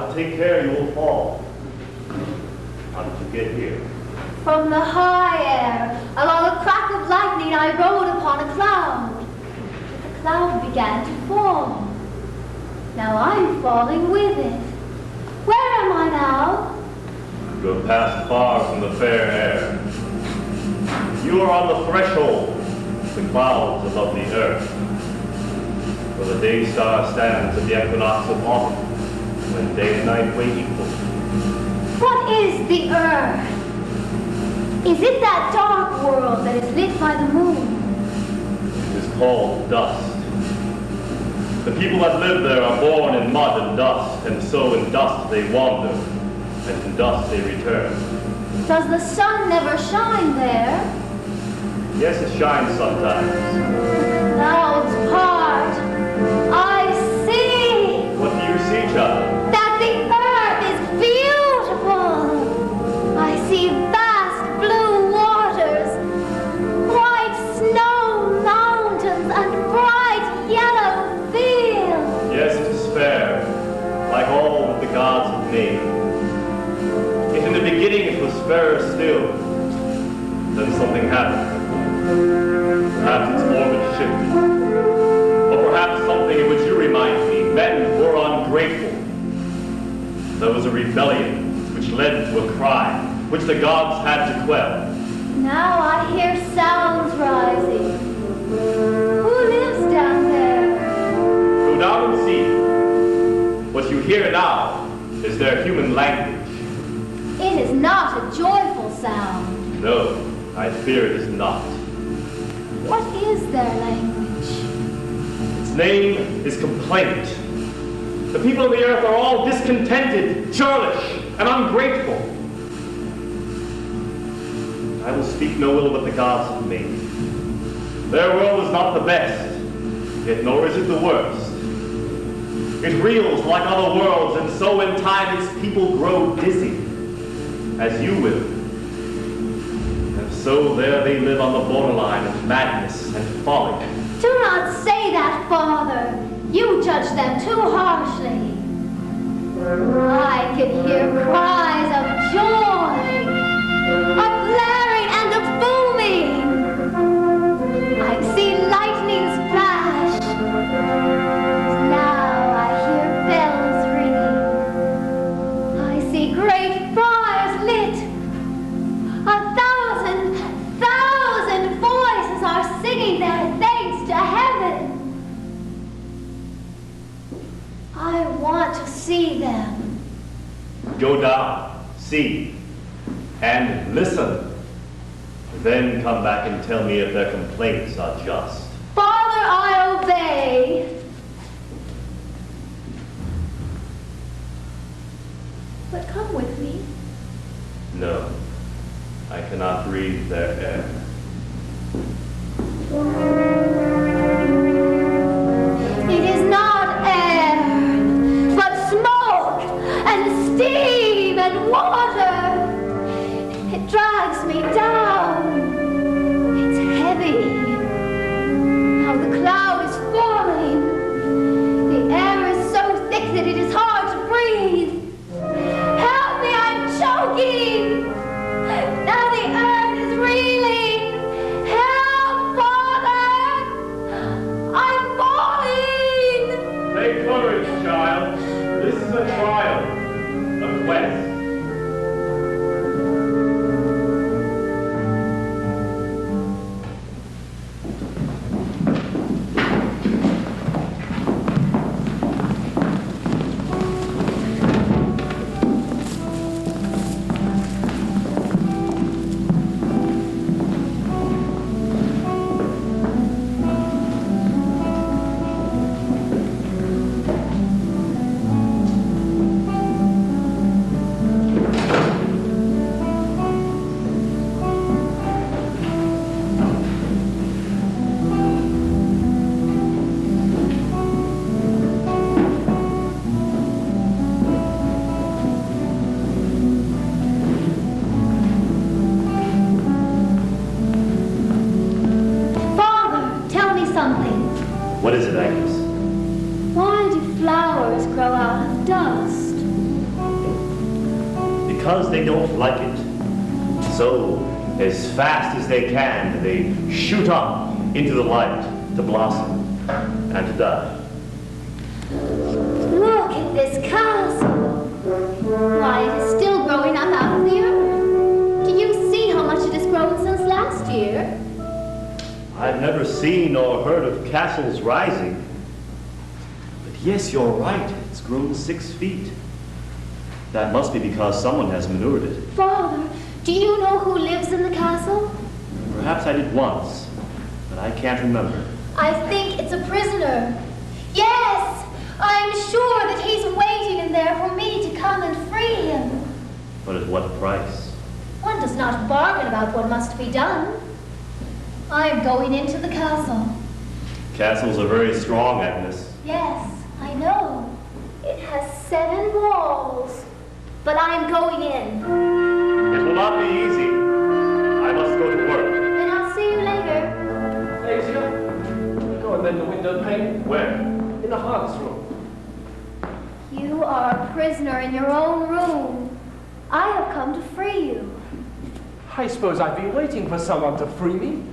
I'll take care you will fall. How did you get here? From the high air, along a crack of lightning, I rode upon a cloud. The cloud began to fall. Now I'm falling with it. Where am I now? You have passed far from the fair air. You are on the threshold of the clouds above the earth, where the day star stands at the equinox of autumn, when day and night weigh equal. What is the earth? Is it that dark world that is lit by the moon? It is called dust. The people that live there are born in mud and dust, and so in dust they wander, and in dust they return. Does the sun never shine there? Yes, it shines sometimes. The clouds part. I see. What do you see, child? That the earth is beautiful. I see vast blue waters, white snow mountains, and bright yellow fields. Yes, it is fair, like all that the gods have made. If in the beginning it was fairer still, then something happened. Perhaps its orbit shifted. Or perhaps something in which you remind me, men were ungrateful. There was a rebellion which led to a cry, which the gods had to quell. Now I hear sounds rising. Who lives down there? Go down and see. What you hear now is their human language. It is not a joyful sound. No, I fear it is not. What is their language? Its name is complaint. The people of the earth are all discontented, churlish, and ungrateful. I will speak no ill of what the gods have made. Their world is not the best, yet nor is it the worst. It reels like other worlds, and so in time its people grow dizzy, as you will. And so there they live on the borderline of madness and folly. Do not say that, Father. You judge them too harshly. I can hear cries of joy, of blaring and of booming. I see lightnings flash. Now I hear bells ringing. I see great fires lit. A thousand voices are singing their thanks to heaven. I want to see them. Go down, see, and listen. Then come back and tell me if their complaints are just. Father, I obey. But come with me. No, I cannot breathe their air. It is not air, but smoke and steam and water. It drags me down. It's heavy. Now the cloud is falling. The air is so thick that it is hard to breathe. Help me, I'm choking. Now the earth is reeling. because they don't like it. So, as fast as they can, they shoot up into the light to blossom and to die. Look at this castle. Why, it is still growing up out of the earth. Do you see how much it has grown since last year? I've never seen or heard of castles rising. But yes, you're right. It's grown 6 feet. That must be because someone has manured it. Father, do you know who lives in the castle? Perhaps I did once, but I can't remember. I think it's a prisoner. Yes, I'm sure that he's waiting in there for me to come and free him. But at what price? One does not bargain about what must be done. I am going into the castle. Castles are very strong, Agnes. Yes, I know. It has 7 walls. But I am going in. It will not be easy. I must go to work. Then I'll see you later. Asia, go and mend the window pane. Where? In the harness room. You are a prisoner in your own room. I have come to free you. I suppose I've been waiting for someone to free me.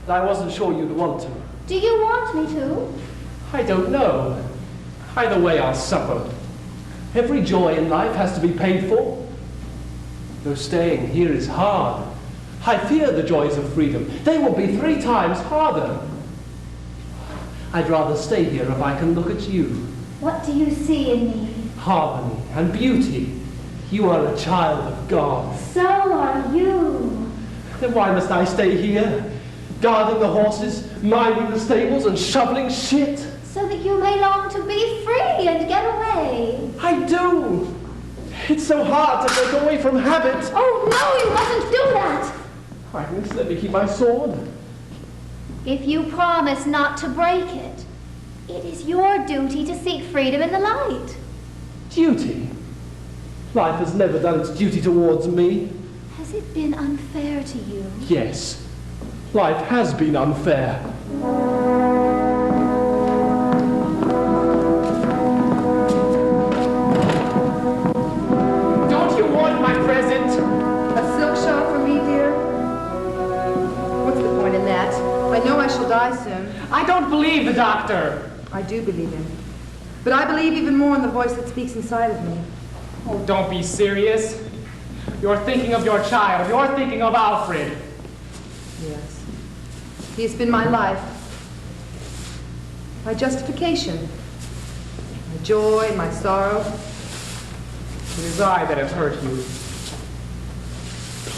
But I wasn't sure you'd want to. Do you want me to? I don't know. Either way, I'll suffer. Every joy in life has to be paid for. Though staying here is hard, I fear the joys of freedom. They will be 3 times harder. I'd rather stay here if I can look at you. What do you see in me? Harmony and beauty. You are a child of God. So are you. Then why must I stay here? Guarding the horses, minding the stables, and shoveling shit? So that you may long to be free and get away. I do. It's so hard to break away from habit. Oh, no, you mustn't do that. Agnes, let me keep my sword. If you promise not to break it, it is your duty to seek freedom in the light. Duty? Life has never done its duty towards me. Has it been unfair to you? Yes, life has been unfair. Don't you want my present? A silk shawl for me, dear? What's the point in that? I know I shall die soon. I don't believe the doctor. I do believe him. But I believe even more in the voice that speaks inside of me. Oh, don't be serious. You're thinking of your child. You're thinking of Alfred. Yes. He has been my life. My justification. My joy, my sorrow. It is I that have hurt you.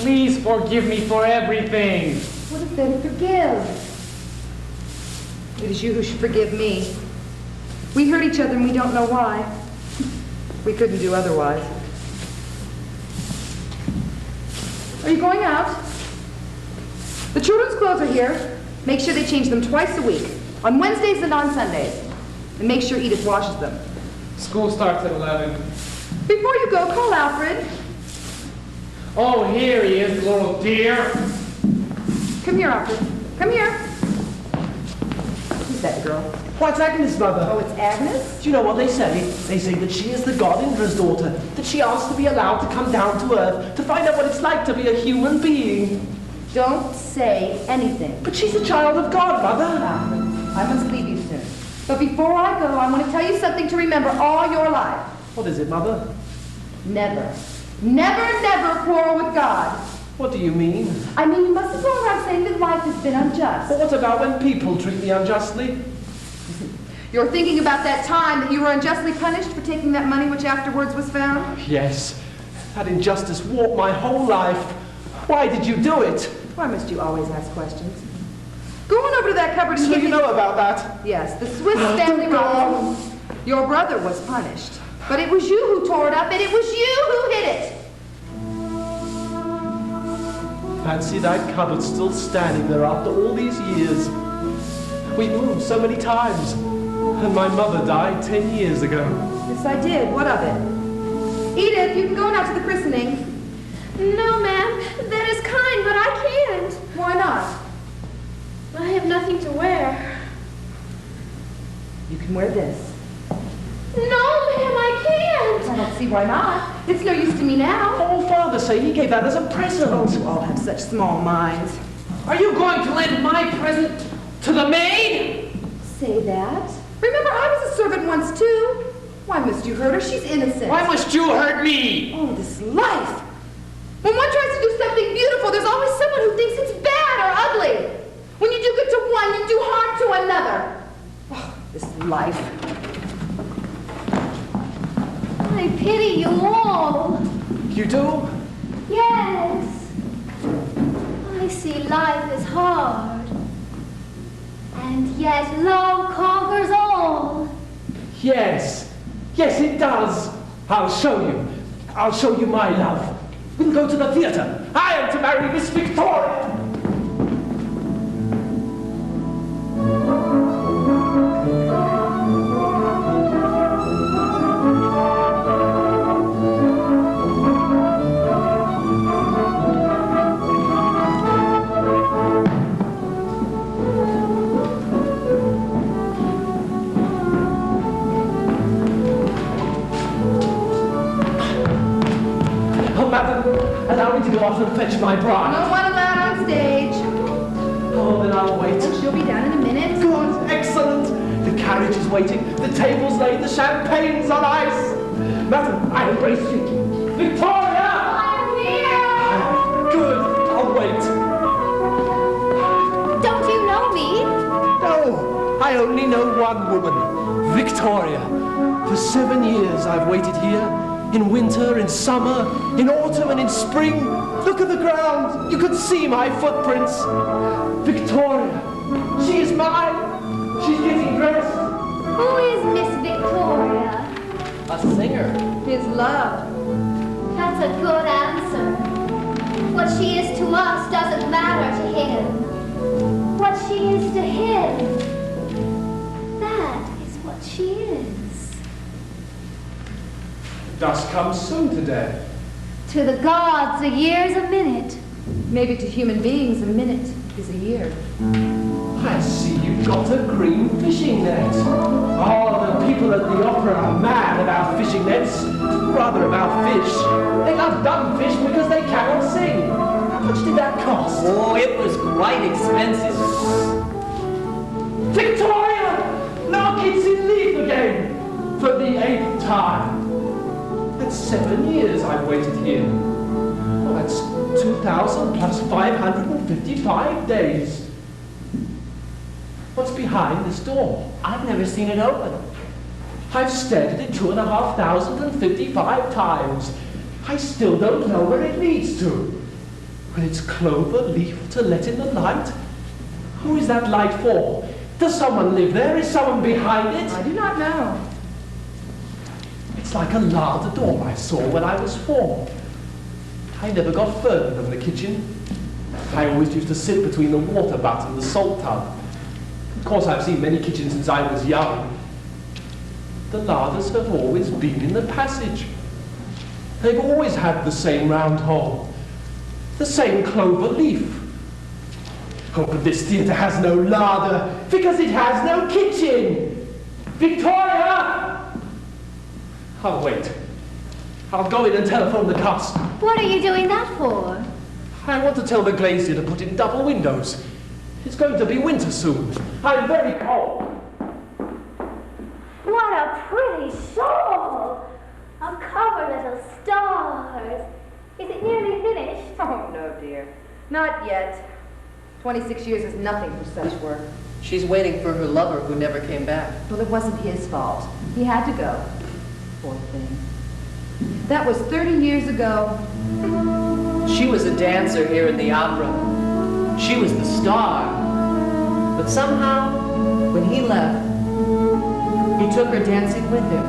Please forgive me for everything. What if then forgive? It is you who should forgive me. We hurt each other and we don't know why. We couldn't do otherwise. Are you going out? The children's clothes are here. Make sure they change them twice a week, on Wednesdays and on Sundays. And make sure Edith washes them. School starts at 11. Before you go, call Alfred. Oh, here he is, little dear. Come here, Alfred. Come here. Who's that girl? What's Agnes, Mother? Oh, it's Agnes? Do you know what they say? They say that she is the god Indra's daughter, that she asks to be allowed to come down to Earth to find out what it's like to be a human being. Don't say anything. But she's a child of God, Mother. Alfred, I must leave you soon. But before I go, I want to tell you something to remember all your life. What is it, Mother? Never, never, never quarrel with God. What do you mean? I mean, you mustn't go around saying that life has been unjust. But what about when people treat me unjustly? You're thinking about that time that you were unjustly punished for taking that money which afterwards was found? Yes. That injustice warped my whole life. Why did you do it? Why must you always ask questions? Go on over to that cupboard and So get you me... know about that? Yes, the Swiss family robbery. Your brother was punished. But it was you who tore it up, and it was you who hid it. Fancy that cupboard still standing there after all these years. We moved so many times. And my mother died 10 years ago. Yes, I did. What of it? Edith, you can go now to the christening. No, ma'am. That is kind, but I can't. Why not? I have nothing to wear. You can wear this. No, ma'am, I can't. don't see why not. It's no use to me now. Oh, Father say he gave that as a present. Oh, you all have such small minds. Are you going to lend my present to the maid? Say that. Remember, I was a servant once, too. Why must you hurt her? She's innocent. Why must you hurt me? Oh, this life. When one tries to do something beautiful, there's always someone who thinks it's bad or ugly. When you do good to one, you do harm to another. Oh, this life. I pity you all. You do? Yes. I see life is hard. And yet love conquers all. Yes. Yes, it does. I'll show you. I'll show you my love. We'll go to the theater. I am to marry Miss Victoria. Allow me to go off and fetch my bride. No one allowed on stage. Oh, then I'll wait. Oh, she'll be down in a minute. Good, excellent. The carriage is waiting, the table's laid, the champagne's on ice. Madam, I embrace you. Victoria! I'm here. Good, I'll wait. Don't you know me? No, I only know one woman, Victoria. For 7 years I've waited here. In winter, in summer, in autumn, and in spring. Look at the ground. You can see my footprints. Victoria. She is mine. She's getting dressed. Who is Miss Victoria? A singer. His love. That's a good answer. What she is to us doesn't matter to him. What she is to him, that is what she is. Dusk comes soon today. To the gods, a year's a minute. Maybe to human beings, a minute is a year. I see you've got a green fishing net. Oh, the people at the opera are mad about fishing nets. Rather about fish. They love dumb fish because they cannot sing. How much did that cost? Oh, it was quite expensive. Victoria! Look, it's in leaf again. For the 8th time. That's 7 years I've waited here. Oh, that's 2,000 plus 555 days. What's behind this door? I've never seen it open. I've stared at it 2,555 times. I still don't know where it leads to. When it's clover leaf to let in the light? Who is that light for? Does someone live there? Is someone behind it? I do not know. It's like a larder door I saw when I was 4. I never got further than the kitchen. I always used to sit between the water butt and the salt tub. Of course, I've seen many kitchens since I was young. The larders have always been in the passage. They've always had the same round hole, the same clover leaf. Oh, but this theatre has no larder because it has no kitchen. Victoria! I'll wait. I'll go in and telephone the cast. What are you doing that for? I want to tell the glazier to put in double windows. It's going to be winter soon. I'm very cold. What a pretty shawl! A cover little stars. Is it nearly finished? Oh, no, dear. Not yet. 26 years is nothing for such work. She's waiting for her lover who never came back. Well, it wasn't his fault. He had to go. Poor thing. That was 30 years ago. She was a dancer here in the opera. She was the star. But somehow, when he left, he took her dancing with him.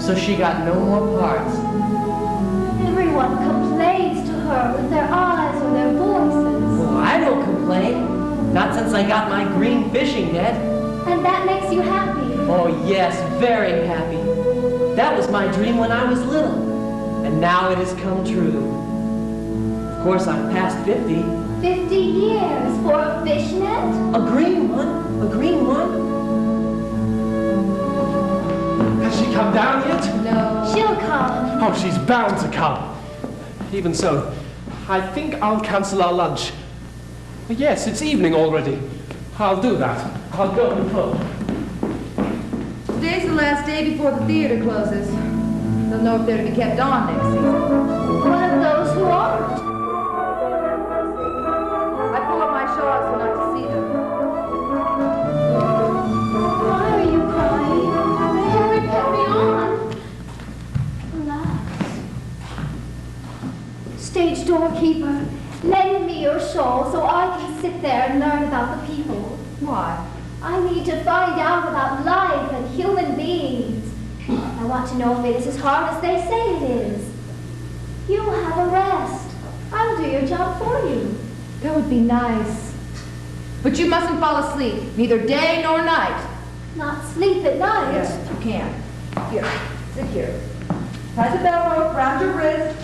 So she got no more parts. Everyone complains to her with their eyes or their voices. Well, I don't complain. Not since I got my green fishing net. And that makes you happy. Oh, yes, very happy. That was my dream when I was little. And now it has come true. Of course, I'm past 50. 50 years for a fishnet? A green one. A green one. Has she she come down yet? No. She'll come. Oh, she's bound to come. Even so, I think I'll cancel our lunch. Yes, it's evening already. I'll do that. I'll go and cook. Today's the last day before the theater closes. Don't know if they're to be kept on next season. One of those who aren't. I pull up my shawls so not to see them. Why are you crying? Hurry, put me on. Relax. Stage doorkeeper, lend me your shawl so I can sit there and learn about the people. Why? I need to find out about life and human beings. I want to know if it is as hard as they say it is. You have a rest. I'll do your job for you. That would be nice. But you mustn't fall asleep, neither day nor night. Not sleep at night. Yes, you can. Here, sit here. Tie the bell rope around your wrist.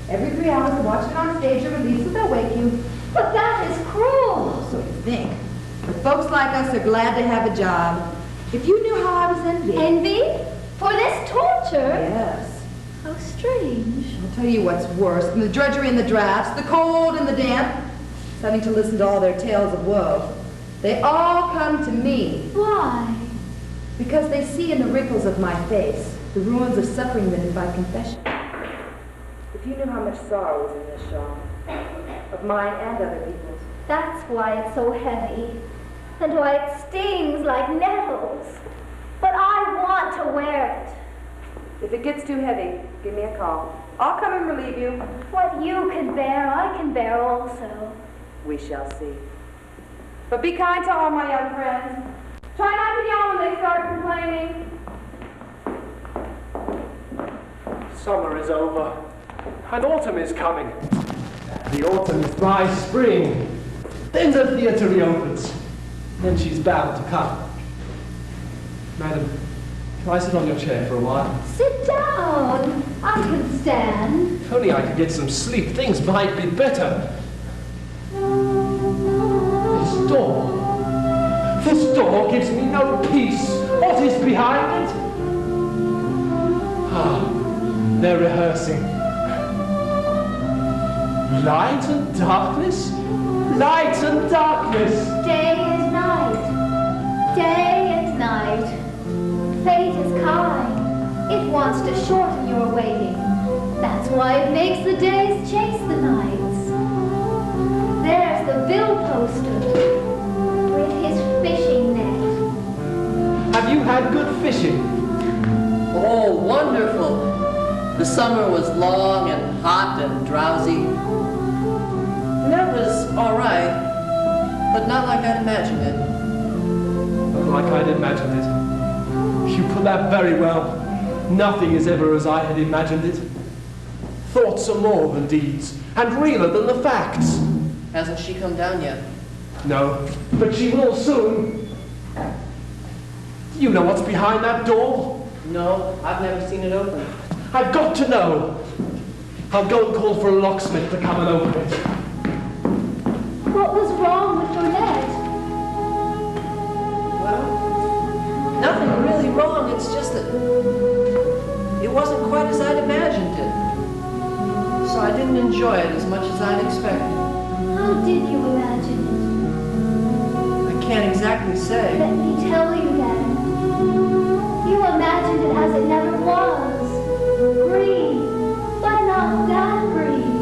Every 3 hours, the watchman on stage will release so they'll wake you. But that is cruel. So you think. But folks like us are glad to have a job. If you knew how I was envied. Envy? For this torture? Yes. How strange. I'll tell you what's worse than the drudgery and the drafts, the cold and the damp. It's having to listen to all their tales of woe. They all come to me. Why? Because they see in the wrinkles of my face the ruins of suffering written by confession. If you knew how much sorrow was in this shawl, of mine and other people's. That's why it's so heavy. And why it stings like nettles. But I want to wear it. If it gets too heavy, give me a call. I'll come and relieve you. What you can bear, I can bear also. We shall see. But be kind to all my young friends. Try not to yell when they start complaining. Summer is over, and autumn is coming. The autumn is my spring. Then the theatre reopens. Then she's bound to come. Madam, can I sit on your chair for a while? Sit down. I can stand. If only I could get some sleep, things might be better. This door gives me no peace. What is behind it? Ah, they're rehearsing. Light and darkness? Light and darkness! Day and night. Day and night. Fate is kind. It wants to shorten your waiting. That's why it makes the days chase the nights. There's the bill poster with his fishing net. Have you had good fishing? Oh, wonderful. The summer was long and hot and drowsy. That was all right, but not like I'd imagined it. Not like I'd imagined it. You put that very well. Nothing is ever as I had imagined it. Thoughts are more than deeds, and realer than the facts. Hasn't she come down yet? No, but she will soon. You know what's behind that door? No, I've never seen it open. I've got to know. I'll go and call for a locksmith to come and open it. What was wrong with your net? Well, nothing really wrong. It's just that it wasn't quite as I'd imagined it. So I didn't enjoy it as much as I'd expected. How did you imagine I can't exactly it? say. Let me tell you then. You imagined it as it never was. Green, but not that green.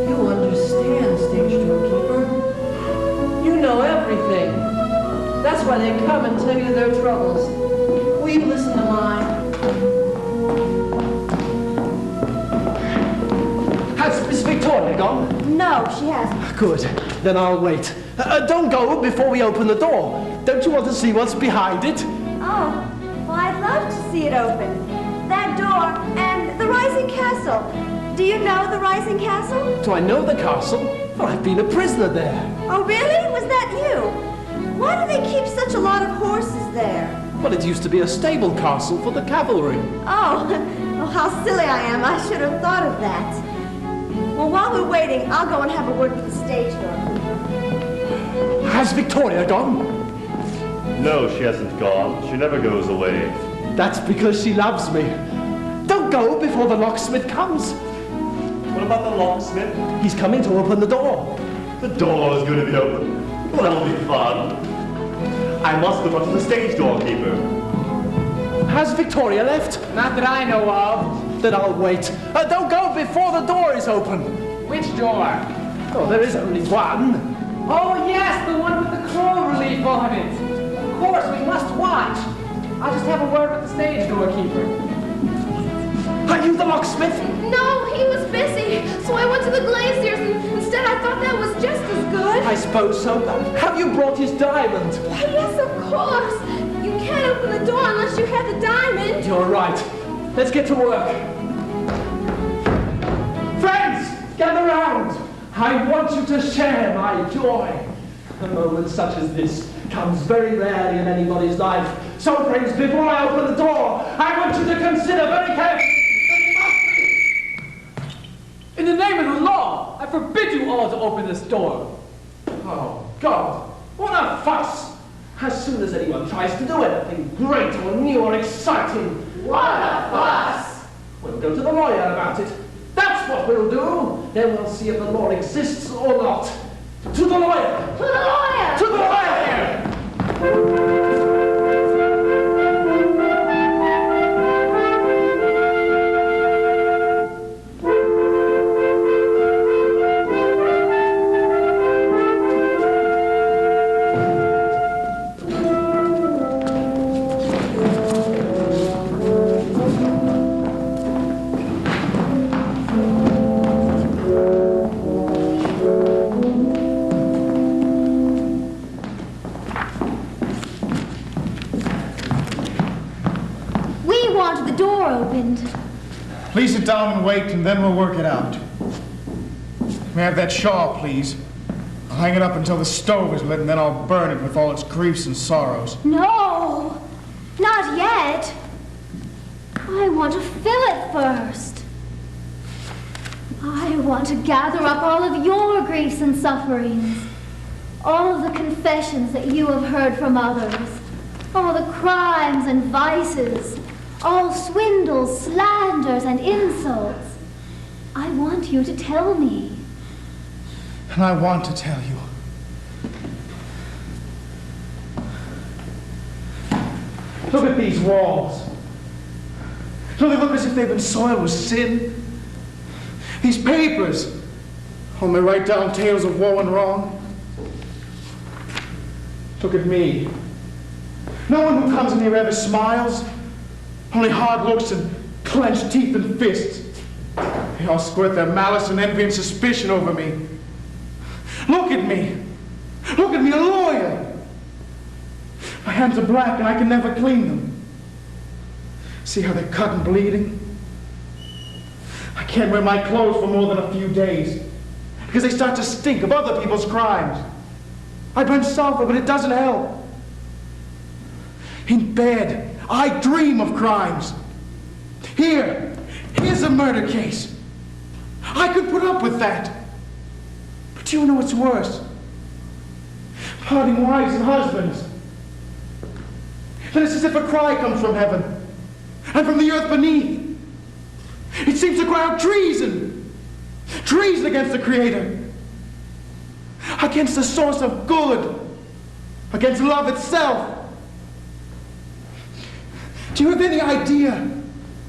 You understand, stage doorkeeper. You know everything. That's why they come and tell you their troubles. Will you listen to mine? Has Miss Victoria gone? No, she hasn't. Good. Then I'll wait. Don't go before we open the door. Don't you want to see what's behind it? Oh, well, I'd love to see it open. That door and the Rising Castle. Do you know the Rising Castle? Do I know the castle? Well, I've been a prisoner there. Oh, really? Was that you? Why do they keep such a lot of horses there? Well, it used to be a stable castle for the cavalry. Oh, well, how silly I am. I should have thought of that. Well, while we're waiting, I'll go and have a word with the stage doorkeeper. Has Victoria gone? No, she hasn't gone. She never goes away. That's because she loves me. Don't go before the locksmith comes. What about the locksmith? He's coming to open the door. The door is going to be open. Well, that'll be fun. I must go talk to the stage doorkeeper. Has Victoria left? Not that I know of. Then I'll wait. Don't go before the door is open. Which door? Oh, there is only one. Oh, yes, the one with the claw relief on it. Of course, we must watch. I'll just have a word with the stage doorkeeper. Are you the locksmith? No, he was busy, so I went to the glazier's and instead I thought that was just as good. I suppose so. Have you brought his diamond? Why, yes, of course. You can't open the door unless you have the diamond. You're right. Let's get to work. Friends, gather round. I want you to share my joy. A moment such as this comes very rarely in anybody's life. So, friends, before I open the door, I want you to consider very carefully that it must be... In the name of the law, I forbid you all to open this door. Oh, God, what a fuss! As soon as anyone tries to do anything great or new or exciting, what a fuss! We'll go to the lawyer about it. That's what we'll do. Then we'll see if the law exists or not. To the lawyer! To the lawyer! To the lawyer! Please sit down and wait, and then we'll work it out. May I have that shawl, please? I'll hang it up until the stove is lit, and then I'll burn it with all its griefs and sorrows. No, not yet. I want to fill it first. I want to gather up all of your griefs and sufferings, all of the confessions that you have heard from others, all the crimes and vices, all swindles, slanders, and insults. I want you to tell me. And I want to tell you. Look at these walls. Don't they look as if they've been soiled with sin? These papers, only write down tales of woe and wrong. Look at me. No one who comes in here ever smiles. Only hard looks and clenched teeth and fists. They all squirt their malice and envy and suspicion over me. Look at me. Look at me, a lawyer. My hands are black and I can never clean them. See how they're cut and bleeding? I can't wear my clothes for more than a few days because they start to stink of other people's crimes. I burn sulfur, but it doesn't help. In bed, I dream of crimes. Here's a murder case. I could put up with that. But you know what's worse? Parting wives and husbands. Then it's as if a cry comes from heaven and from the earth beneath. It seems to cry out treason. Treason against the Creator. Against the source of good. Against love itself. Do you have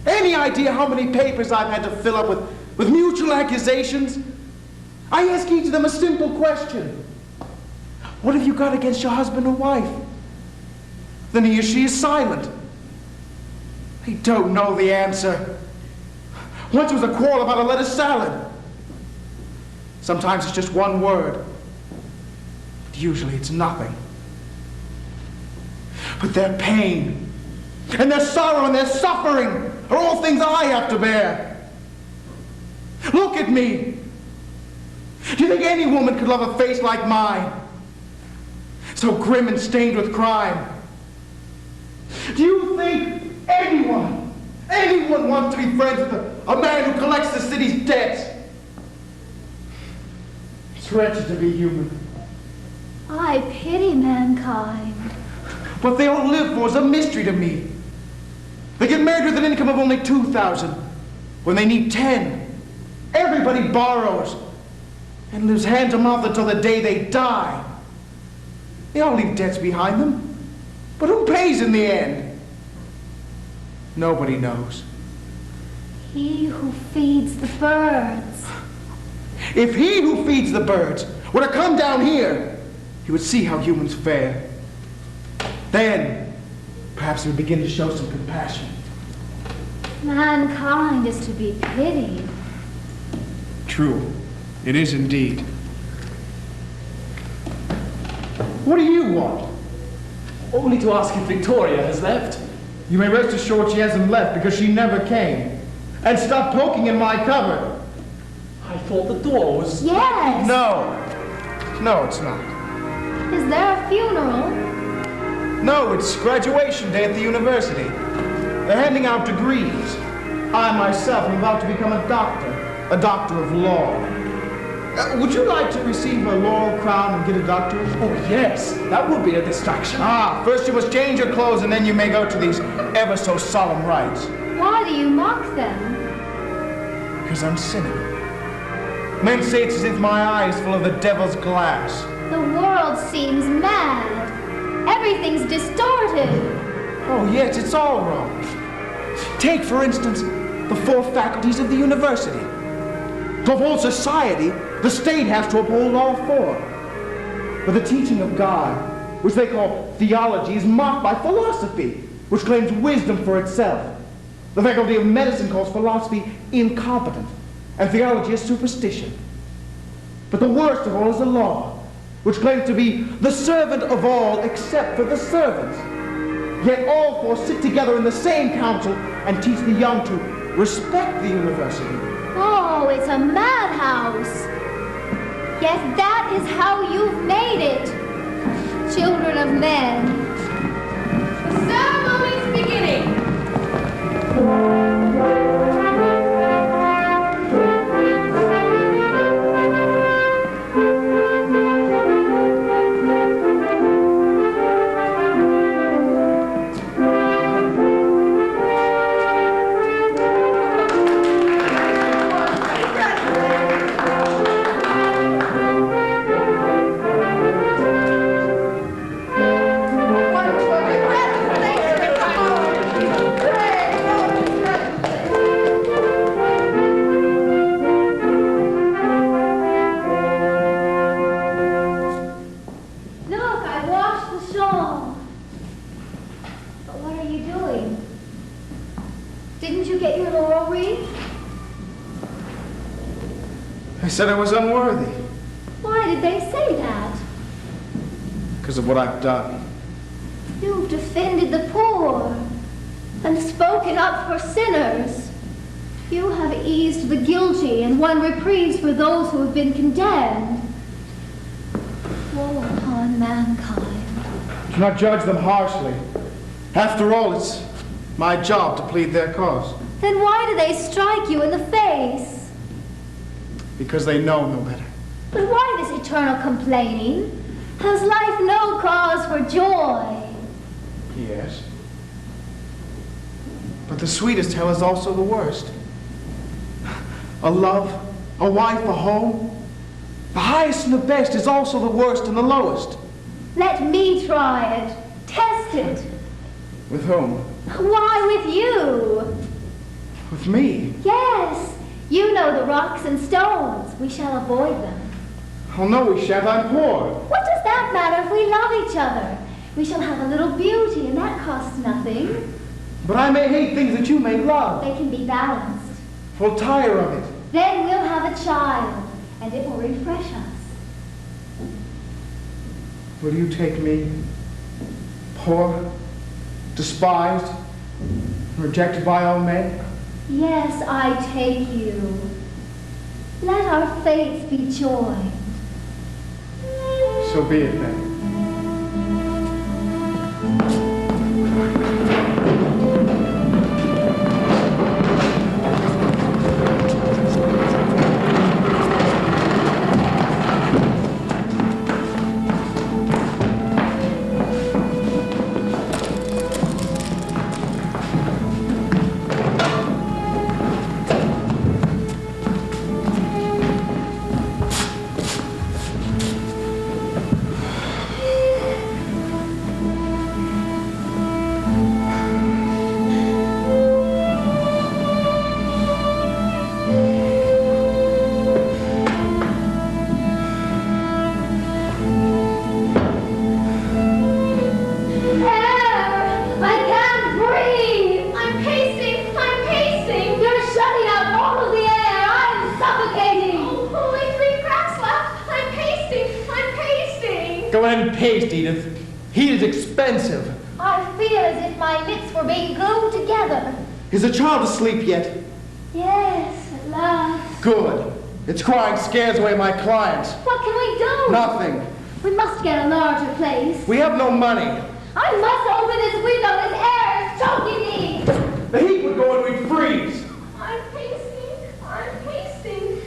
any idea how many papers I've had to fill up with mutual accusations? I ask each of them a simple question. What have you got against your husband or wife? Then he or she is silent. They don't know the answer. Once it was a quarrel about a lettuce salad. Sometimes it's just one word. But usually it's nothing. But their pain and their sorrow and their suffering are all things I have to bear. Look at me. Do you think any woman could love a face like mine? So grim and stained with crime. Do you think anyone wants to be friends with a man who collects the city's debts? It's wretched to be human. I pity mankind. What they all live for is a mystery to me. They get married with an income of only 2,000 when they need 10. Everybody borrows and lives hand to mouth until the day they die. They all leave debts behind them. But who pays in the end? Nobody knows. He who feeds the birds. If he who feeds the birds were to come down here, he would see how humans fare. Then, perhaps he would begin to show some compassion. Mankind is to be pitied. True. It is indeed. What do you want? Only to ask if Victoria has left. You may rest assured she hasn't left because she never came. And stop poking in my cupboard. I thought the door was... Yes. No, it's not. Is there a funeral? No, it's graduation day at the university. They're handing out degrees. I myself am about to become a doctor of law. Would you like to receive a laurel crown and get a doctorate? Oh, yes. That would be a distraction. First you must change your clothes and then you may go to these ever so solemn rites. Why do you mock them? Because I'm cynical. Men say it's as if my eye is full of the devil's glass. The world seems mad. Everything's distorted. Oh, yes, it's all wrong. Take, for instance, the 4 faculties of the university. To uphold society, the state has to uphold all 4. But the teaching of God, which they call theology, is mocked by philosophy, which claims wisdom for itself. The faculty of medicine calls philosophy incompetent, and theology is superstition. But the worst of all is the law, which claims to be the servant of all except for the servants. Yet all 4 sit together in the same council and teach the young to respect the university. Oh, it's a madhouse. Yes, that is how you've made it, children of men. The ceremony's beginning. I said I was unworthy. Why did they say that? Because of what I've done. You've defended the poor and spoken up for sinners. You have eased the guilty and won reprieves for those who have been condemned. Woe upon mankind. Do not judge them harshly. After all, it's my job to plead their cause. Then why do they strike you in the face? Because they know no better. But why this eternal complaining? Has life no cause for joy? Yes. But the sweetest hell is also the worst. A love, a wife, a home. The highest and the best is also the worst and the lowest. Let me try it. Test it. With whom? Why, with you. With me? Yes. You know the rocks and stones. We shall avoid them. Oh, no, we shan't. I'm poor. What does that matter if we love each other? We shall have a little beauty, and that costs nothing. But I may hate things that you may love. They can be balanced. We'll tire of it. Then we'll have a child, and it will refresh us. Will you take me, poor, despised, rejected by all men? Yes, I take you. Let our fates be joined. So be it then. Go ahead and paste, Edith. Heat is expensive. I feel as if my lips were being glued together. Is the child asleep yet? Yes, at last. Good. Its crying scares away my clients. What can we do? Nothing. We must get a larger place. We have no money. I must open this window. This air is choking me. The heat would go and we'd freeze. I'm pasting.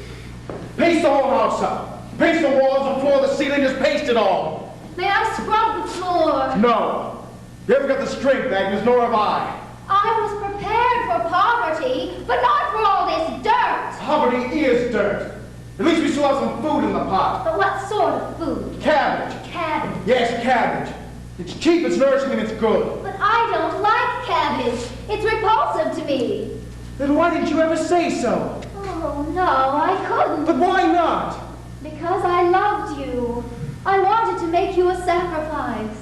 Paste the whole house up. Paste the walls, the floor, the ceiling, just paste it all. May I scrub the floor? No. You haven't got the strength, Agnes, nor have I. I was prepared for poverty, but not for all this dirt. Poverty is dirt. At least we still have some food in the pot. But what sort of food? Cabbage. Cabbage. Yes, cabbage. It's cheap, it's nourishing, and it's good. But I don't like cabbage. It's repulsive to me. Then why didn't you ever say so? Oh, no, I couldn't. But why not? Because I loved you. I wanted to make you a sacrifice.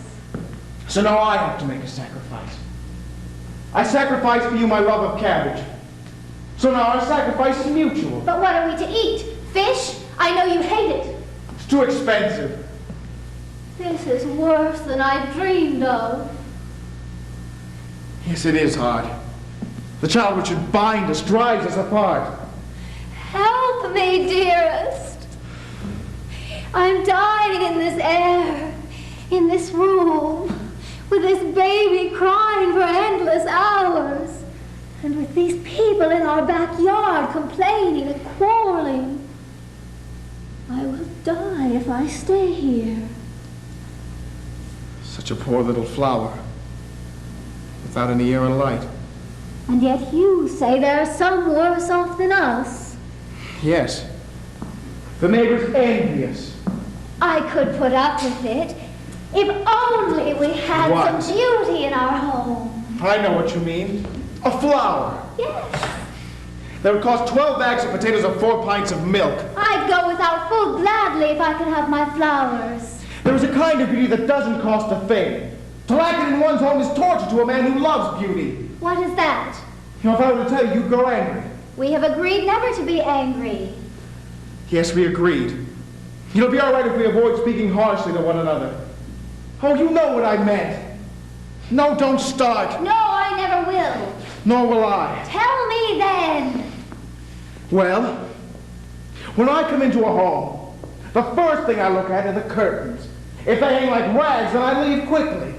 So now I have to make a sacrifice. I sacrifice for you my love of cabbage. So now our sacrifice is mutual. But what are we to eat? Fish? I know you hate it. It's too expensive. This is worse than I dreamed of. Yes, it is hard. The child which should bind us drives us apart. Help me, dearest. I'm dying in this air, in this room, with this baby crying for endless hours, and with these people in our backyard complaining and quarreling. I will die if I stay here. Such a poor little flower, without any air and light. And yet you say there are some worse off than us. Yes. The neighbors envy us. I could put up with it if only we had What? some beauty in our home. I know what you mean. A flower. Yes. That would cost 12 bags of potatoes or 4 pints of milk. I'd go without food gladly if I could have my flowers. There is a kind of beauty that doesn't cost a thing. To lack it in one's home is torture to a man who loves beauty. What is that? You know, if I were to tell you, you'd grow angry. We have agreed never to be angry. Yes, we agreed. It'll be all right if we avoid speaking harshly to one another. Oh, you know what I meant. No, don't start. No, I never will. Nor will I. Tell me then. Well, when I come into a home, the first thing I look at are the curtains. If they hang like rags, then I leave quickly.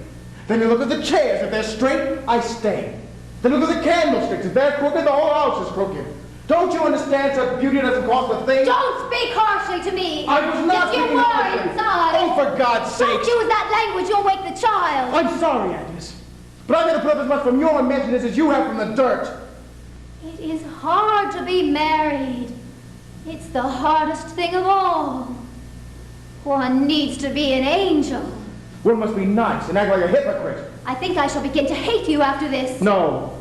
Then you look at the chairs. If they're straight, I stay. Then look at the candlesticks. If they're crooked, the whole house is crooked. Don't you understand such beauty doesn't cost a thing? Don't speak harshly to me. I was not If you speaking were harshly. inside. Oh, for God's sake. Don't use that language. You'll wake the child. I'm sorry, Agnes. But I'm going to put up as much from your messiness as you have from the dirt. It is hard to be married. It's the hardest thing of all. One needs to be an angel. One must be nice and act like a hypocrite. I think I shall begin to hate you after this. No.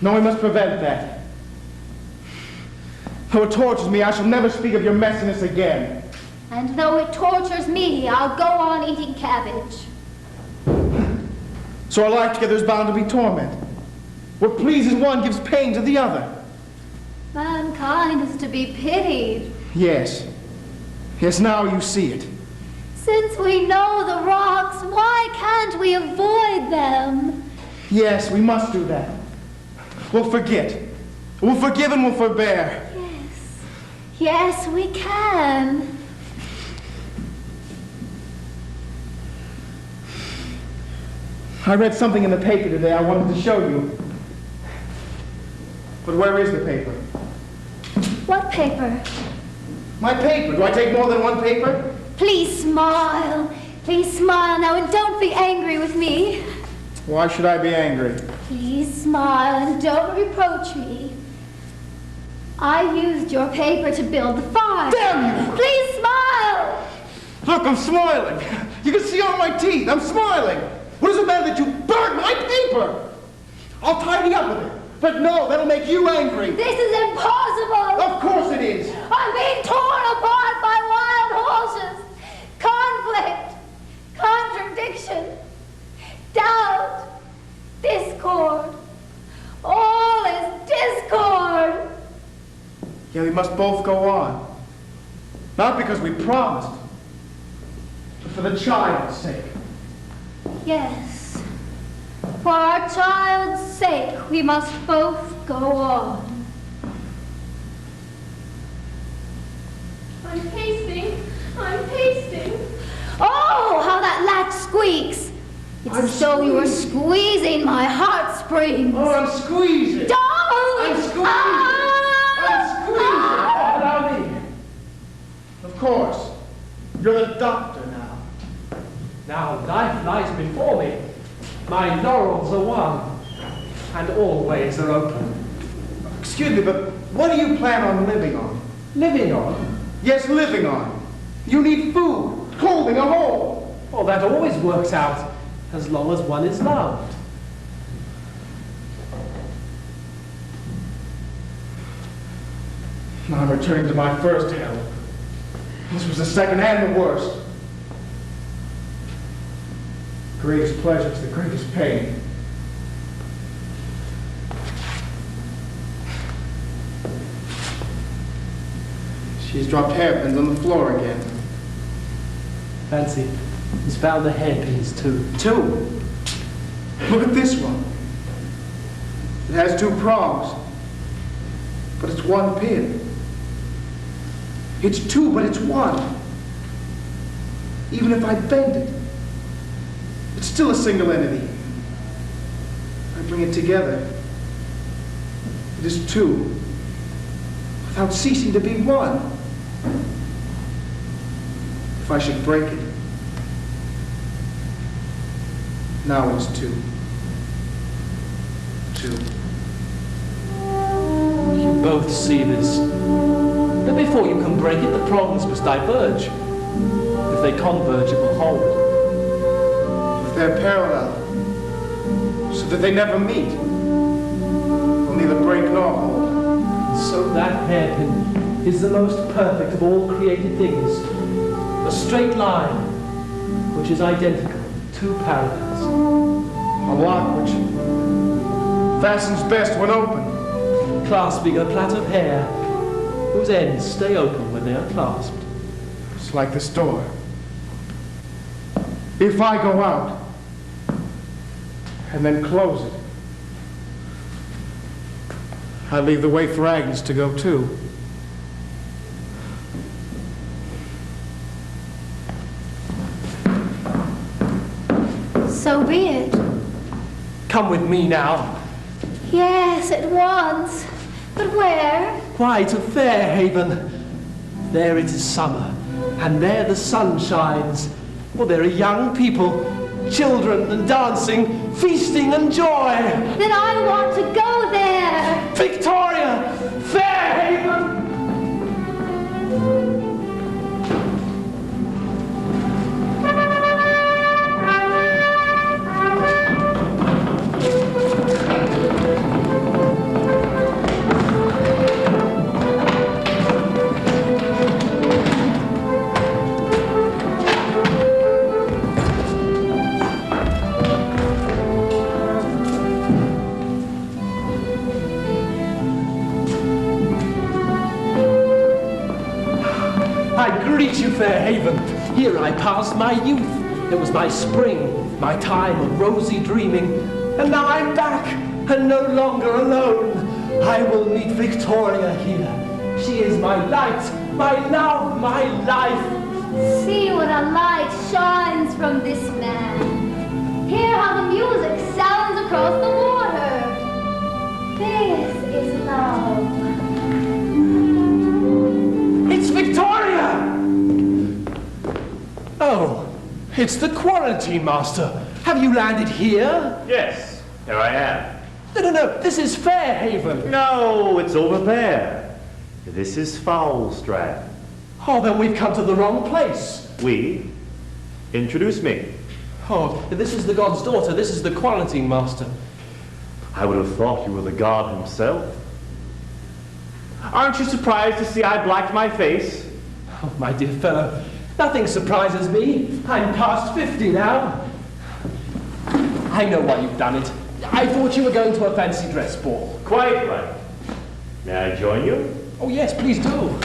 No, we must prevent that. Though it tortures me, I shall never speak of your messiness again. And though it tortures me, I'll go on eating cabbage. So our life together is bound to be torment. What pleases one gives pain to the other. Mankind is to be pitied. Yes. Yes, now you see it. Since we know the rocks, why can't we avoid them? Yes, we must do that. We'll forget. We'll forgive and we'll forbear. Yes, we can. I read something in the paper today I wanted to show you. But where is the paper? What paper? My paper. Do I take more than one paper? Please smile. Please smile now and don't be angry with me. Why should I be angry? Please smile and don't reproach me. I used your paper to build the fire. Damn you! Please smile! Look, I'm smiling. You can see all my teeth. I'm smiling. What does it matter that you burned my paper? I'll tidy up with it. But no, that'll make you angry. This is impossible! Of course it is. I'm being torn apart by wild horses. Conflict, contradiction, doubt, discord. All is discord. Yeah, we must both go on. Not because we promised, but for the child's sake. Yes. For our child's sake, we must both go on. I'm pasting. I'm pasting. Oh, how that latch squeaks. It's as though you were squeezing my heartstrings. Oh, I'm squeezing. Don't! I'm squeezing. I'm squeezing. Allow me. Of course. You're the doctor now. Now life lies before me. My laurels are won, and all ways are open. Excuse me, but what do you plan on living on? Living on? Yes, living on. You need food, clothing, a home. Well, that always works out, as long as one is loved. Now I'm returning to my first hell. This was the second and the worst. Greatest pleasure is the greatest pain. She's dropped hairpins on the floor again. Fancy, he's found the hairpins too. Two. Look at this one. It has two prongs, but it's one pin. It's two, but it's one. Even if I bend it, it's still a single entity. I bring it together. It is two, without ceasing to be one. If I should break it, now it's two. Two. You both see this. But before you can break it, the prongs must diverge. If they converge, it will hold. If they're parallel, so that they never meet, will neither break nor hold. So that hairpin is the most perfect of all created things. A straight line, which is identical to two parallels. A lock which fastens best when open. Clasping a plait of hair, whose ends stay open when they are clasped. It's like this door. If I go out and then close it, I leave the way for Agnes to go too. So be it. Come with me now. Yes, at once. But where? Why, to Fairhaven. There it is summer, and there the sun shines. For there are young people, children and dancing, feasting and joy. Then I want to go there. Victoria! Fairhaven! Greet you, Fairhaven. Here I passed my youth. It was my spring, my time of rosy dreaming. And now I'm back, and no longer alone. I will meet Victoria here. She is my light, my love, my life. See what a light shines from this man. Hear how the music sounds across the water. This is love. It's Victoria! Oh, it's the quarantine master. Have you landed here? Yes, here I am. No, this is Fairhaven. No, it's over there. This is Foulstrand. Oh, then we've come to the wrong place. We? Introduce me. Oh, this is the god's daughter. This is the quarantine master. I would have thought you were the god himself. Aren't you surprised to see I blacked my face? Oh, my dear fellow, nothing surprises me. I'm past 50 now. I know why you've done it. I thought you were going to a fancy dress ball. Quite right. May I join you? Oh, yes, please do.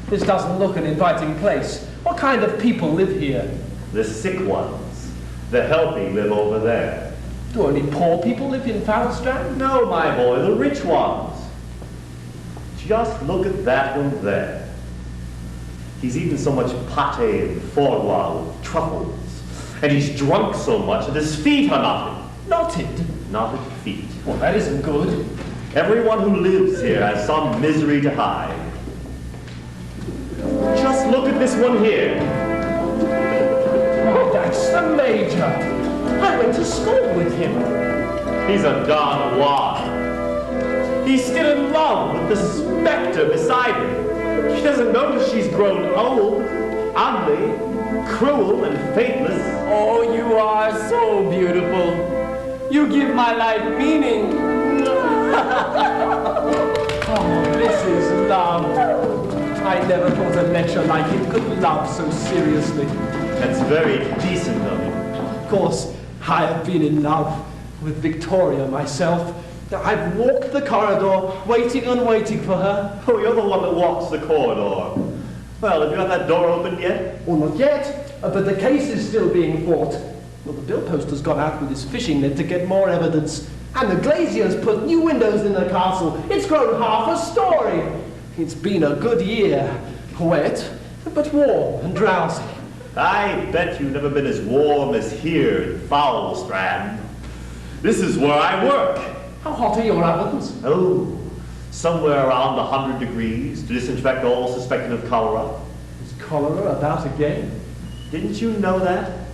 This doesn't look an inviting place. What kind of people live here? The sick ones. The healthy live over there. Do only poor people live in Strand? No, my boy, the rich ones. Just look at that one there. He's eaten so much pâté and foie gras with truffles, and he's drunk so much that his feet are knotted. Knotted? Knotted feet. Well, that isn't good. Everyone who lives here has some misery to hide. Just look at this one here. Oh, that's the Major. I went to school with him. He's a Don Juan. He's still in love with the specter beside him. She doesn't notice she's grown old, ugly, cruel, and faithless. Oh, you are so beautiful. You give my life meaning. Oh, this is love. I never thought a lecture like it could love so seriously. That's very decent of you. Of course, I have been in love with Victoria myself. I've walked the corridor, waiting and waiting for her. Oh, you're the one that walks the corridor. Well, have you got that door opened yet? Well, not yet, but the case is still being fought. Well, the bill poster's gone out with his fishing net to get more evidence. And the glazier's put new windows in the castle. It's grown half a story. It's been a good year. Wet, but warm and drowsy. I bet you've never been as warm as here in Foul Strand. This is where I work. How hot are your ovens? Oh, somewhere around 100 degrees to disinfect all suspected of cholera. Is cholera about again? Didn't you know that?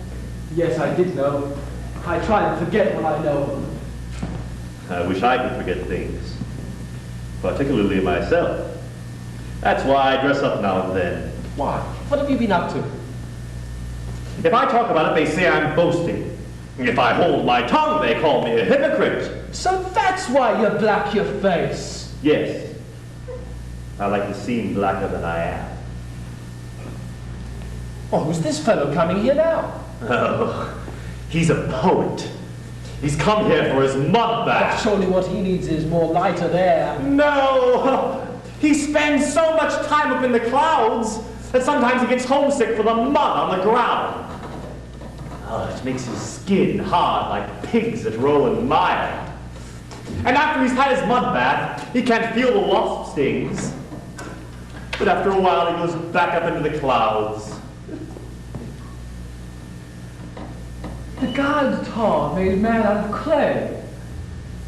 Yes, I did know. I try to forget what I know. I wish I could forget things, particularly myself. That's why I dress up now and then. Why? What have you been up to? If I talk about it, they say I'm boasting. If I hold my tongue, they call me a hypocrite. So that's why you black your face. Yes. I like to seem blacker than I am. Oh, who's this fellow coming here now? Oh, he's a poet. He's come here for his mud But bath. surely what he needs is more lighter air. No! He spends so much time up in the clouds that sometimes he gets homesick for the mud on the ground. Oh, it makes his skin hard like pigs that roll in mire. And after he's had his mud bath, he can't feel the wasp stings. But after a while, he goes back up into the clouds. The god's tall, made man out of clay.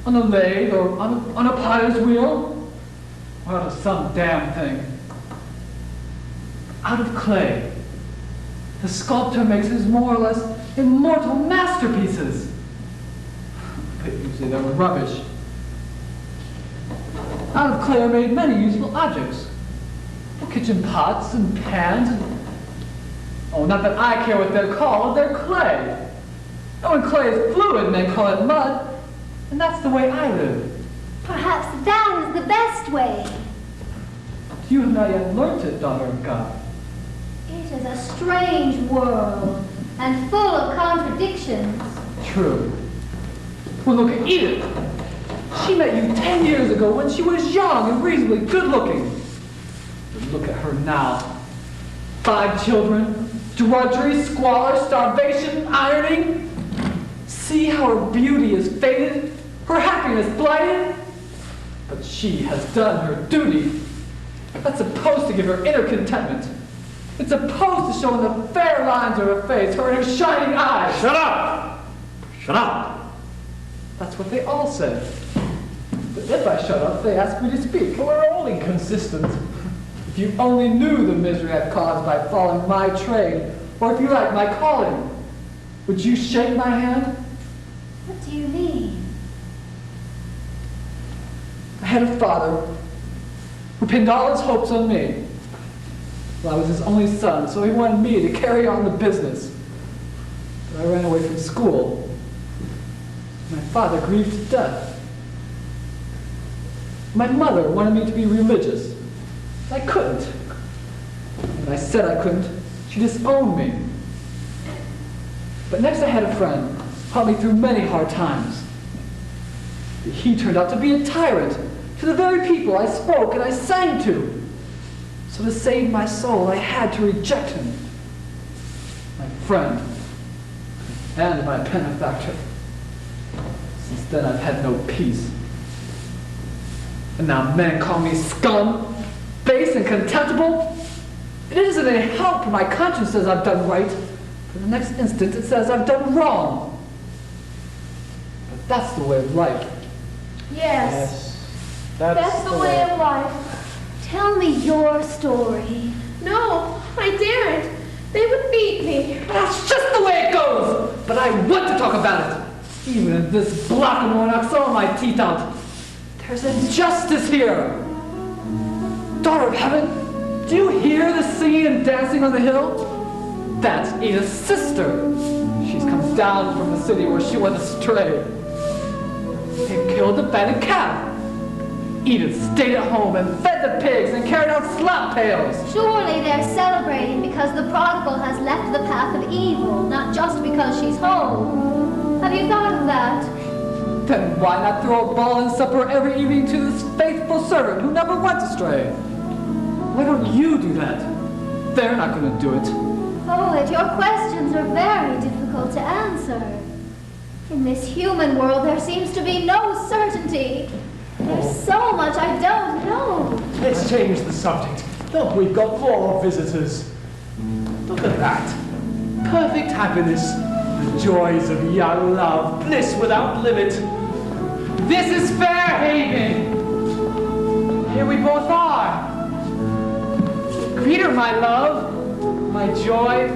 On a lathe or on a potter's wheel. Or out of some damn thing. Out of clay. The sculptor makes his more or less immortal masterpieces. But usually they were rubbish. Out of clay are made many useful objects. Kitchen pots and pans and... Oh, not that I care what they're called, they're clay. And when clay is fluid, men call it mud. And that's the way I live. Perhaps that is the best way. You have not yet learnt it, daughter of God. It is a strange world, and full of contradictions. True. Well, look at Edith. She met you 10 years ago when she was young and reasonably good looking. But look at her now. 5 children, drudgery, squalor, starvation, ironing. See how her beauty is faded, her happiness blighted? But she has done her duty. That's supposed to give her inner contentment. It's supposed to show in the fair lines of her face, her in her shining eyes. Shut up! Shut up! That's what they all say. But if I shut up, they ask me to speak. But we're all inconsistent. If you only knew the misery I've caused by following my trade, or if you like my calling, would you shake my hand? What do you mean? I had a father who pinned all his hopes on me. Well, I was his only son, so he wanted me to carry on the business. But I ran away from school. My father grieved to death. My mother wanted me to be religious. I couldn't. When I said I couldn't, she disowned me. But next I had a friend who helped me through many hard times. He turned out to be a tyrant to the very people I spoke and I sang to. So to save my soul, I had to reject him. My friend. And my benefactor. Since then, I've had no peace. And now men call me scum, base and contemptible. It isn't any help when my conscience says I've done right. For the next instant, it says I've done wrong. But that's the way of life. Yes. That's the way of life. Tell me your story. No, I daren't. They would beat me. That's just the way it goes. But I want to talk about it. Even in this black and one, I saw my teeth out. There's injustice here. Daughter of heaven, do you hear the singing and dancing on the hill? That's Edith's sister. She's come down from the city where she went astray. They killed the fatted calf. Edith stayed at home and fed the pigs and carried out slop pails. Surely they're celebrating because the prodigal has left the path of evil, not just because she's home. Have you thought of that? Then why not throw a ball and supper every evening to this faithful servant who never went astray? Why don't you do that? They're not going to do it. Poet, your questions are very difficult to answer. In this human world, there seems to be no certainty. There's so much I don't know. Let's change the subject. Look, we've got more visitors. Look at that. Perfect happiness. The joys of young love. Bliss without limit. This is Fairhaven. Here we both are. Greet her, my love, my joy,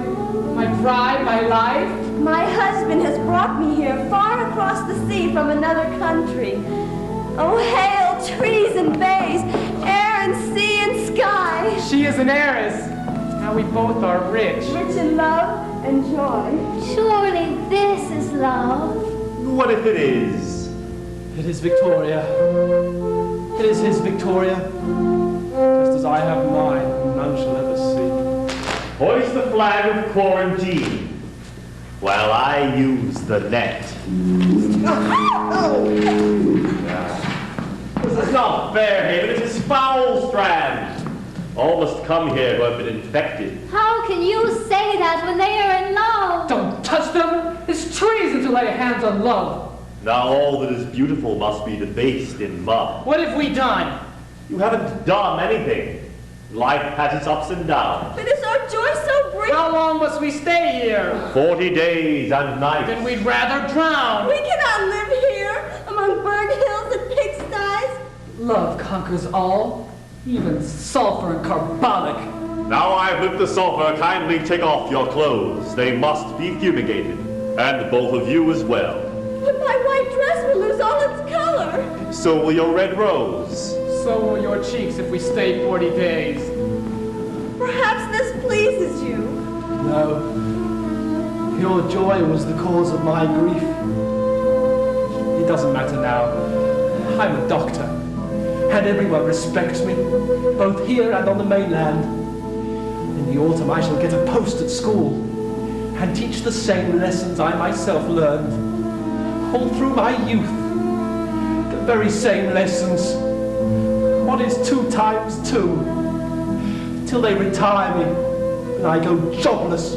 my pride, my life. My husband has brought me here far across the sea from another country. Oh, hail, trees and bays, air and sea and sky. She is an heiress. Now we both are rich. Rich in love and joy. Surely this is love. What if it is? It is Victoria. It is his Victoria. Just as I have mine, whom none shall ever see. Hoist the flag of quarantine, while I use the net. This is not Fairhaven, it is foul Strand. All must come here who have been infected. How can you say that when they are in love? Don't touch them. It's treason to lay hands on love. Now all that is beautiful must be defaced in mud. What have we done? You haven't done anything. Life has its ups and downs. But is our joy so brief? How long must we stay here? 40 days and nights. Then we'd rather drown. We cannot live here among burnt hills and pigsties. Love conquers all, even sulfur and carbolic. Now I've lit the sulfur, kindly take off your clothes. They must be fumigated, and both of you as well. But my white dress will lose all its color. So will your red rose. So will your cheeks if we stay 40 days. Perhaps this pleases you. No. Your joy was the cause of my grief. It doesn't matter now. I'm a doctor, and everyone respects me, both here and on the mainland. In the autumn I shall get a post at school and teach the same lessons I myself learned all through my youth. The very same lessons. What is 2 times 2? Till they retire me, and I go jobless,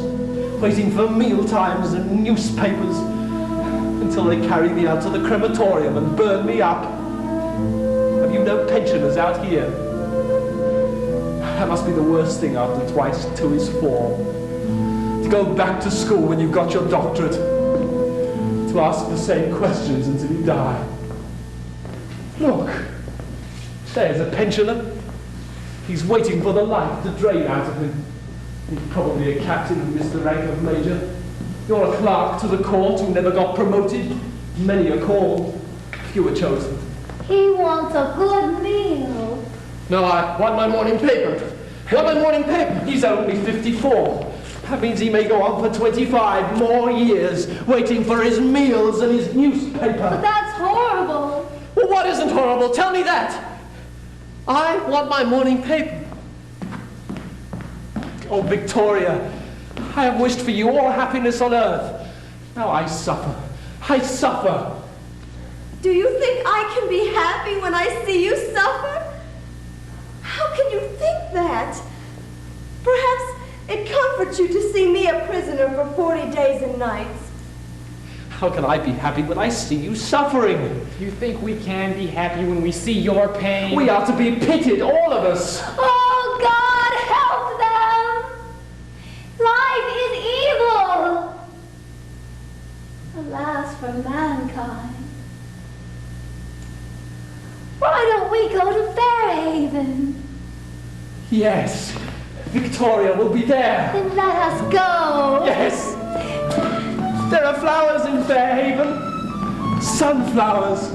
waiting for meal times and newspapers, until they carry me out to the crematorium and burn me up. Have you no pensioners out here? That must be the worst thing after twice 2 is 4. To go back to school when you've got your doctorate. To ask the same questions until you die. Look, there's a pensioner. He's waiting for the life to drain out of him. He's probably a captain who missed the rank of major. You're a clerk to the court who never got promoted. Many are called, few are chosen. He wants a good meal. No, I want my morning paper. I want my morning paper. He's only 54. That means he may go on for 25 more years, waiting for his meals and his newspaper. But that's horrible. Well, what isn't horrible? Tell me that. I want my morning paper. Oh, Victoria, I have wished for you all happiness on earth. Now I suffer. I suffer. Do you think I can be happy when I see you suffer? How can you think that? comfort you to see me a prisoner for 40 days and nights. How can I be happy when I see you suffering? You think we can be happy when we see your pain? We are to be pitied, all of us. Oh, God, help them! Life is evil! Alas, for mankind. Why don't we go to Fairhaven? Yes, Victoria will be there. Then let us go. Yes. There are flowers in Fairhaven. Sunflowers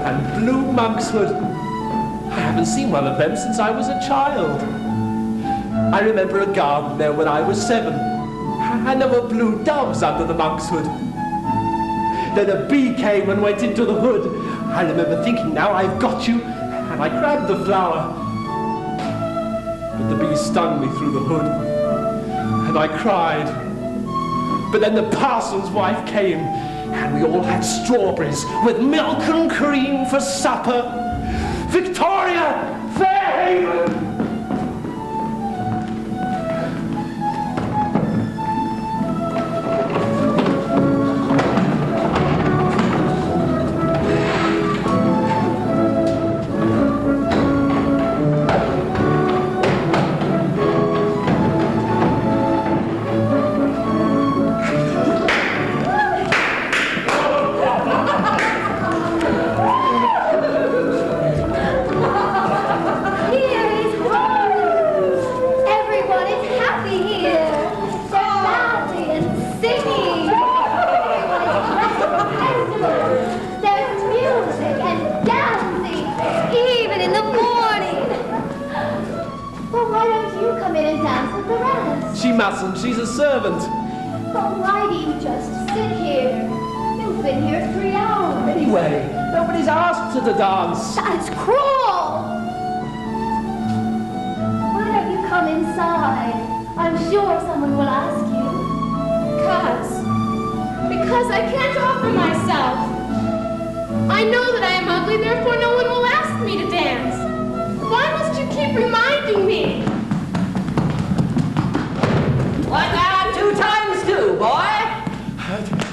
and blue monkshood. I haven't seen one of them since I was a child. I remember a garden there when I was 7. And there were blue doves under the monkshood. Then a bee came and went into the hood. I remember thinking, now I've got you, and I grabbed the flower. But the bee stung me through the hood, and I cried. But then the parson's wife came, and we all had strawberries with milk and cream for supper. Victoria, Fairhaven! She mustn't, she's a servant. But why do you just sit here? You've been here 3 hours. Anyway, nobody's asked her to dance. That's cruel! Why don't you come inside? I'm sure someone will ask you. Because I can't offer myself. I know that I am ugly, therefore no one will ask me to dance. Why must you keep reminding me? What 2 times 2, boy?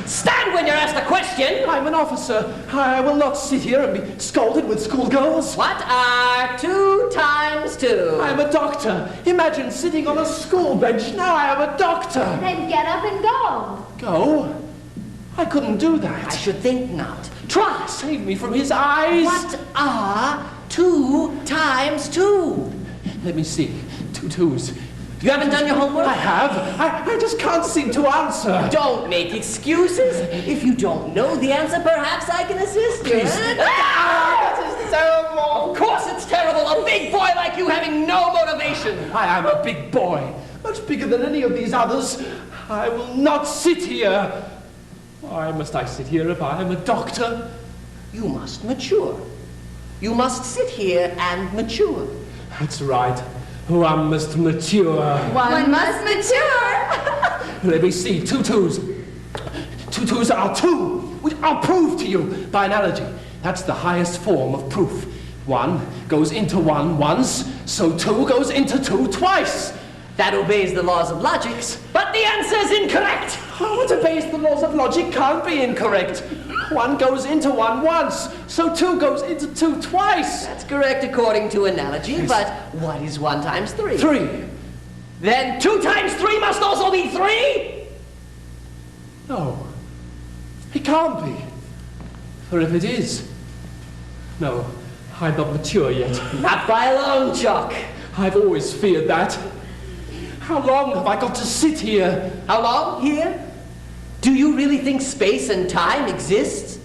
Stand when you're asked a question. I'm an officer. I will not sit here and be scolded with schoolgirls. What are 2 times 2? I'm a doctor. Imagine sitting on a school bench. Now I am a doctor. Then get up and go. Go? I couldn't do that. I should think not. Try. Save me from his eyes. What are 2 times 2? Let me see. 2 twos. You haven't done your homework? I have. I just can't seem to answer. Don't make excuses. If you don't know the answer, perhaps I can assist you. Please. That is terrible. Of course it's terrible. A big boy like you having no motivation. I am a big boy. Much bigger than any of these others. I will not sit here. Why must I sit here if I am a doctor? You must mature. You must sit here and mature. That's right. One must mature. One must mature. Let me see. 2 twos. 2 twos are 2. Which I'll prove to you by analogy. That's the highest form of proof. 1 goes into 1 once, so 2 goes into 2 twice. That obeys the laws of logic, but the answer's incorrect. What obeys the laws of logic can't be incorrect. 1 goes into 1 once, so 2 goes into 2 twice. That's correct according to analogy, yes. But what is 1 times 3? 3. Then 2 times 3 must also be 3? No, it can't be. For if it is, no, I'm not mature yet. Not by a long chalk. I've always feared that. How long have I got to sit here? How long? Here? Do you really think space and time exists?